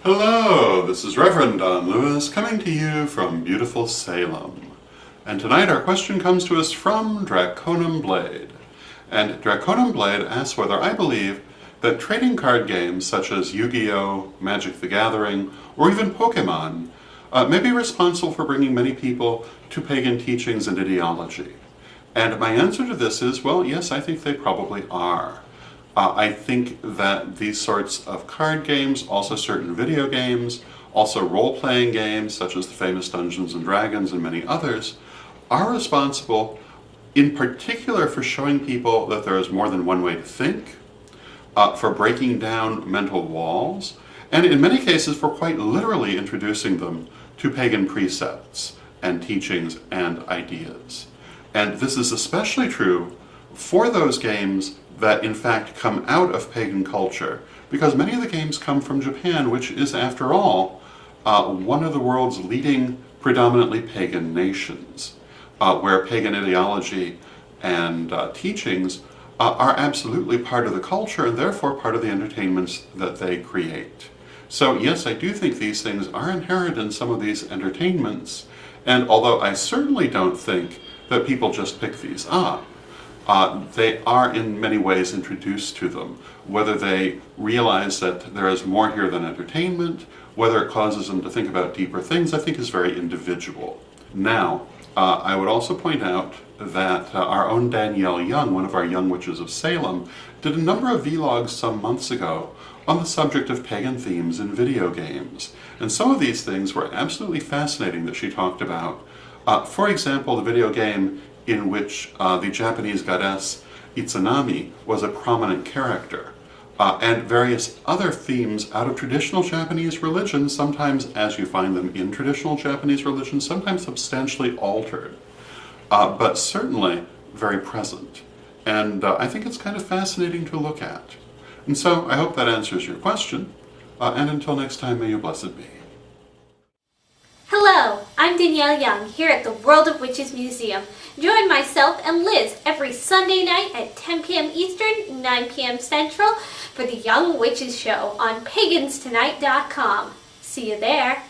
Hello, this is Reverend Don Lewis coming to you from beautiful Salem. And tonight our question comes to us from Draconum Blade. And Draconum Blade asks whether I believe that trading card games such as Yu-Gi-Oh!, Magic the Gathering, or even Pokemon may be responsible for bringing many people to pagan teachings and ideology. And my answer to this is, well, yes, I think they probably are. I think that these sorts of card games, also certain video games, also role-playing games such as the famous Dungeons & Dragons and many others, are responsible in particular for showing people that there is more than one way to think, for breaking down mental walls, and in many cases for quite literally introducing them to pagan precepts and teachings and ideas. And this is especially true for those games that in fact come out of pagan culture, because many of the games come from Japan, which is, after all, one of the world's leading predominantly pagan nations, where pagan ideology and teachings are absolutely part of the culture and therefore part of the entertainments that they create. So yes, I do think these things are inherent in some of these entertainments, and although I certainly don't think that people just pick these up, they are in many ways introduced to them. Whether they realize that there is more here than entertainment, whether it causes them to think about deeper things, I think is very individual. Now, I would also point out that our own Danielle Young, one of our Young Witches of Salem, did a number of vlogs some months ago on the subject of pagan themes in video games. And some of these things were absolutely fascinating that she talked about. For example, the video game in which the Japanese goddess Izanami was a prominent character, and various other themes out of traditional Japanese religion, sometimes as you find them in traditional Japanese religion, sometimes substantially altered, but certainly very present. And I think it's kind of fascinating to look at. And so I hope that answers your question, and until next time, may you blessed be. Hello, I'm Danielle Young here at the World of Witches Museum. Join myself and Liz every Sunday night at 10 p.m. Eastern, 9 p.m. Central for the Young Witches Show on paganstonight.com. See you there.